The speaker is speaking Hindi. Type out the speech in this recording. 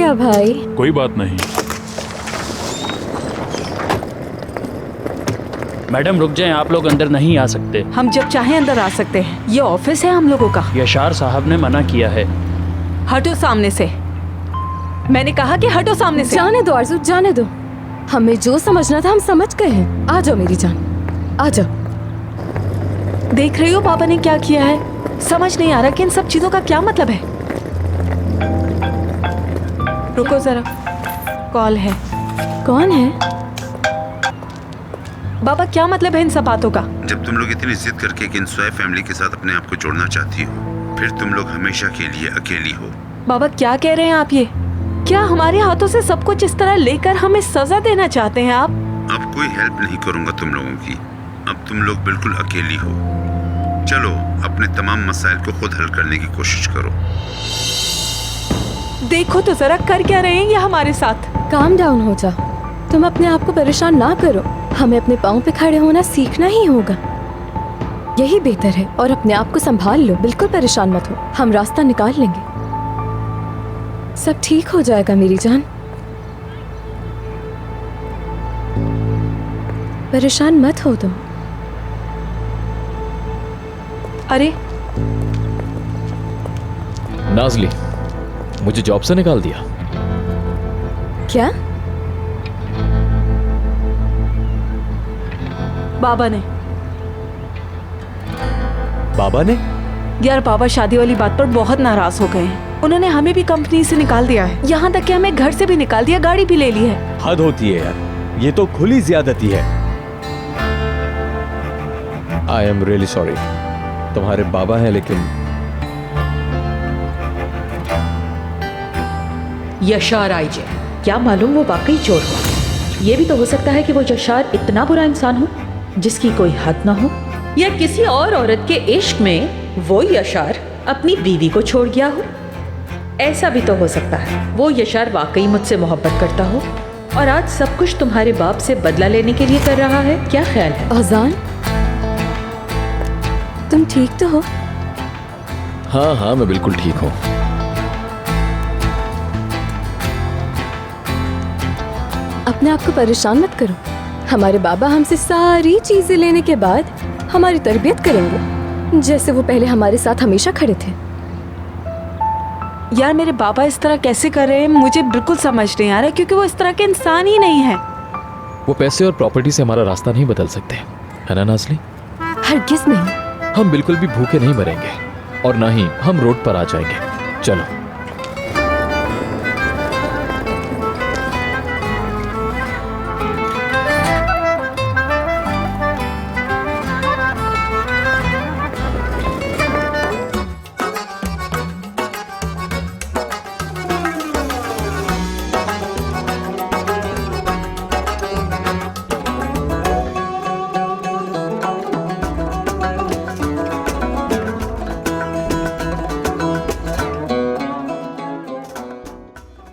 शुक्रिया भाई। कोई बात नहीं। मैडम रुक जाएं, आप लोग अंदर नहीं आ सकते। हम जब चाहें अंदर आ सकते हैं, ये ऑफिस है हम लोगों का। यशार साहब ने मना किया है। हटो सामने से, मैंने कहा कि हटो सामने से। जाने दो आरज़ू, जाने दो। हमें जो समझना था हम समझ गए हैं। आ जाओ मेरी जान, आ जाओ। देख रही हो पापा ने क्या किया है? समझ नहीं आ रहा कि इन सब चीजों का क्या मतलब है। रुको जरा, कॉल है। कौन है? बाबा क्या मतलब है इन सब बातों का? जब तुम लोग इतनी जिद करके एक इंस्वाय फैमिली के साथ अपने आप को जोड़ना चाहती हो, फिर तुम लोग हमेशा के लिए अकेली हो। बाबा क्या कह रहे हैं आप? ये क्या हमारे हाथों से सब कुछ इस तरह लेकर हमें सजा देना चाहते हैं आप? अब कोई हेल्प नहीं करूंगा तुम लोगों की। अब तुम लोग बिल्कुल अकेली हो। चलो अपने तमाम मसाइल को खुद हल करने की कोशिश करो। देखो तो जरा कर क्या रहे हैं ये हमारे साथ। काम डाउन हो जा, तुम अपने आप को परेशान ना करो। हमें अपने पाँव पे खड़े होना सीखना ही होगा, यही बेहतर है। और अपने आप को संभाल लो, बिल्कुल परेशान मत हो। हम रास्ता निकाल लेंगे, सब ठीक हो जाएगा मेरी जान। परेशान मत हो तुम। अरे नाज़ली, मुझे जॉब से निकाल दिया। क्या? बाबा ने। बाबा ने? यार बाबा शादी वाली बात पर बहुत नाराज हो गए हैं। उन्होंने हमें भी कंपनी से निकाल दिया है, यहाँ तक कि हमें घर से भी निकाल दिया, गाड़ी भी ले ली है। हद होती है यार, ये तो खुली ज्यादती है। I am really sorry. तुम्हारे बाबा हैं लेकिन यशार आईजे, क्या मालूम वो वाकई चोर हो। ये भी तो हो सकता है कि वो यशार इतना बुरा इंसान हो जिसकी कोई हद ना हो, या किसी और औरत के इश्क में वो यशार अपनी बीवी को छोड़ गया हो। ऐसा भी तो हो सकता है वो यशार वाकई मुझसे मोहब्बत करता हो और आज सब कुछ तुम्हारे बाप से बदला लेने के लिए कर रहा है। क्या ख्याल है? अजान, तुम ठीक तो हो? हाँ हाँ, मैं बिल्कुल ठीक हूँ। अपने आप को परेशान मत करो। हमारे बाबा हमसे सारी चीजें लेने के बाद हमारी तरबियत करेंगे, जैसे वो पहले हमारे साथ हमेशा खड़े थे। यार मेरे बाबा इस तरह कैसे कर रहे हैं मुझे बिल्कुल समझ नहीं आ रहा, क्योंकि वो इस तरह के इंसान ही नहीं है। वो पैसे और प्रॉपर्टी से हमारा रास्ता नहीं बदल सकते, है ना नाज़ली? हरगिज़ नहीं। हम बिल्कुल भी भूखे नहीं मरेंगे और ना ही हम रोड पर आ जाएंगे। चलो।